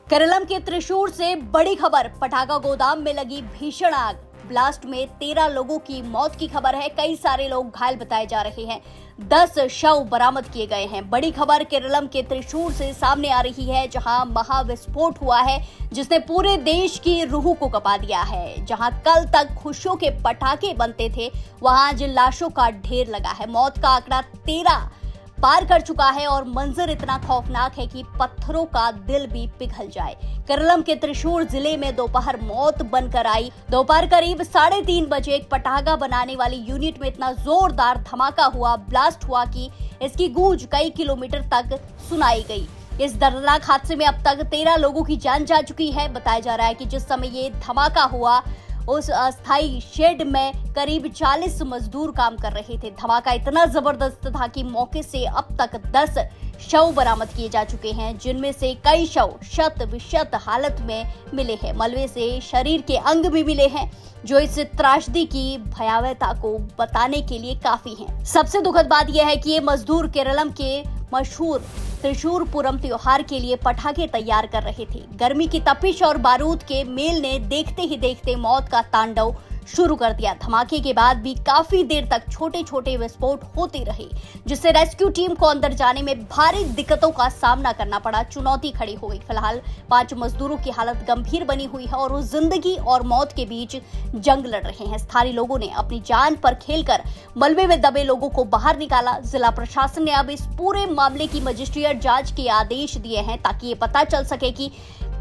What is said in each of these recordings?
केरलम के त्रिशूर से बड़ी खबर, पटाखा गोदाम में लगी भीषण आग। ब्लास्ट में 13 लोगों की मौत की खबर है। कई सारे लोग घायल बताए जा रहे हैं। 10 शव बरामद किए गए हैं। बड़ी खबर केरलम के त्रिशूर से सामने आ रही है, जहां महाविस्फोट हुआ है जिसने पूरे देश की रूह को कपा दिया है। जहां कल तक खुशियों के पटाखे बनते थे, वहां जिन लाशों का ढेर लगा है। मौत का आंकड़ा 13 पार कर चुका है और मंजर इतना खौफनाक है कि पत्थरों का दिल भी पिघल जाए। केरलम के त्रिशूर जिले में दोपहर मौत बनकर आई। दोपहर करीब 3:30 बजे एक पटाखा बनाने वाली यूनिट में इतना जोरदार धमाका हुआ, ब्लास्ट हुआ कि इसकी गूंज कई किलोमीटर तक सुनाई गई। इस दर्दनाक हादसे में अब तक 13 लोगों की जान जा चुकी है। बताया जा रहा है कि जिस समय ये धमाका हुआ, उस अस्थायी शेड में करीब 40 मजदूर काम कर रहे थे। धमाका इतना जबरदस्त था कि मौके से अब तक 10 शव बरामद किए जा चुके हैं, जिनमें से कई शव शत विशत हालत में मिले हैं। मलबे से शरीर के अंग भी मिले हैं, जो इस त्रासदी की भयावहता को बताने के लिए काफी हैं। सबसे दुखद बात यह है कि ये मजदूर केरलम के मशहूर त्रिशूर पुरम त्योहार के लिए पटाखे तैयार कर रहे थे। गर्मी की तपिश और बारूद के मेल ने देखते ही देखते मौत का तांडव शुरू कर दिया। धमाके के बाद भी काफी देर तक छोटे छोटे विस्फोट होते रहे, जिससे रेस्क्यू टीम को अंदर जाने में भारी दिक्कतों का सामना करना पड़ा। चुनौती खड़ी हो गई। फिलहाल 5 मजदूरों की हालत गंभीर बनी हुई है और वो जिंदगी और मौत के बीच जंग लड़ रहे हैं। स्थानीय लोगों ने अपनी जान पर खेलकर मलबे में दबे लोगों को बाहर निकाला। जिला प्रशासन ने अब इस पूरे मामले की मजिस्ट्रियल जांच के आदेश दिए हैं, ताकि ये पता चल सके कि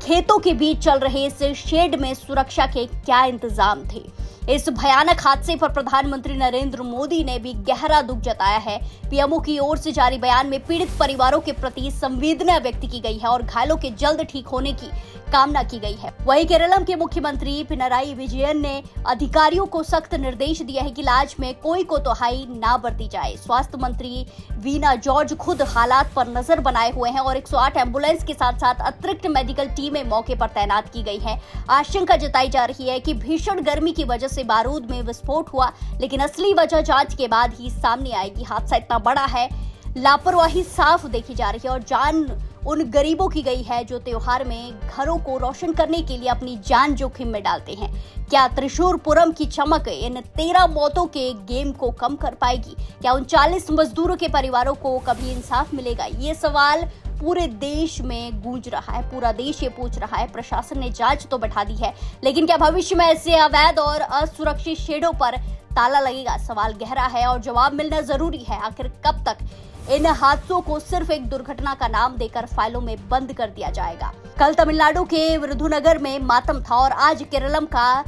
खेतों के बीच चल रहे इस शेड में सुरक्षा के क्या इंतजाम थे। इस भयानक हादसे पर प्रधानमंत्री नरेंद्र मोदी ने भी गहरा दुख जताया है। पीएमओ की ओर से जारी बयान में पीड़ित परिवारों के प्रति संवेदना व्यक्त की गई है और घायलों के जल्द ठीक होने की कामना की गई है। वहीं केरलम के मुख्यमंत्री पिनराई विजयन ने अधिकारियों को सख्त निर्देश दिए हैं कि इलाज में कोई कोताही ना बरती जाए। स्वास्थ्य मंत्री वीना जॉर्ज खुद हालात पर नजर बनाए हुए हैं और 108 एम्बुलेंस के साथ साथ अतिरिक्त मेडिकल टीमें मौके पर तैनात की गई है। आशंका जताई जा रही है कि भीषण गर्मी की वजह से बारूद में विस्फोट हुआ, लेकिन असली वजह जांच के बाद ही सामने आएगी। हादसा इतना बड़ा है, लापरवाही साफ देखी जा रही है और जान उन गरीबों की गई है जो त्योहार में घरों को रोशन करने के लिए अपनी जान जोखिम में डालते हैं। क्या त्रिशूर पुरम की चमक इन 13 मौतों के गेम को कम कर पाएगी? क्या उन 40 मजदूरों के परिवारों को कभी इंसाफ मिलेगा? ये सवाल पूरे देश में गूंज रहा है। पूरा देश ये पूछ रहा है। प्रशासन ने जांच तो बढ़ा दी है, लेकिन क्या भविष्य में ऐसे अवैध और असुरक्षित शेडों पर ताला लगेगा? सवाल गहरा है और जवाब मिलना जरूरी है। आखिर कब तक इन हादसों को सिर्फ एक दुर्घटना का नाम देकर फाइलों में बंद कर दिया जाएगा? कल तमिलनाडु के विरुधुनगर में मातम था और आज केरलम का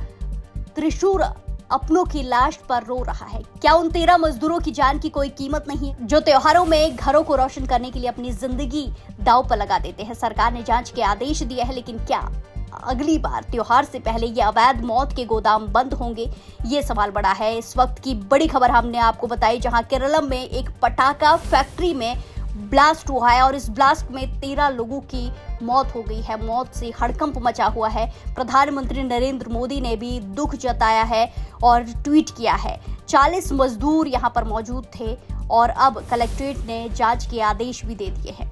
त्रिशूर अपनों की लाश पर रो रहा है। क्या उन 13 मजदूरों की जान की कोई कीमत नहीं, जो त्योहारों में घरों को रोशन करने के लिए अपनी जिंदगी दांव पर लगा देते हैं? सरकार ने जांच के आदेश दिए हैं, लेकिन क्या अगली बार त्योहार से पहले ये अवैध मौत के गोदाम बंद होंगे? ये सवाल बड़ा है। इस वक्त की बड़ी खबर हमने आपको बताई, जहां केरलम में एक पटाखा फैक्ट्री में ब्लास्ट हुआ है और इस ब्लास्ट में 13 लोगों की मौत हो गई है। मौत से हड़कंप मचा हुआ है। प्रधानमंत्री नरेंद्र मोदी ने भी दुख जताया है और ट्वीट किया है। 40 मजदूर यहां पर मौजूद थे और अब कलेक्ट्रेट ने जांच के आदेश भी दे दिए हैं।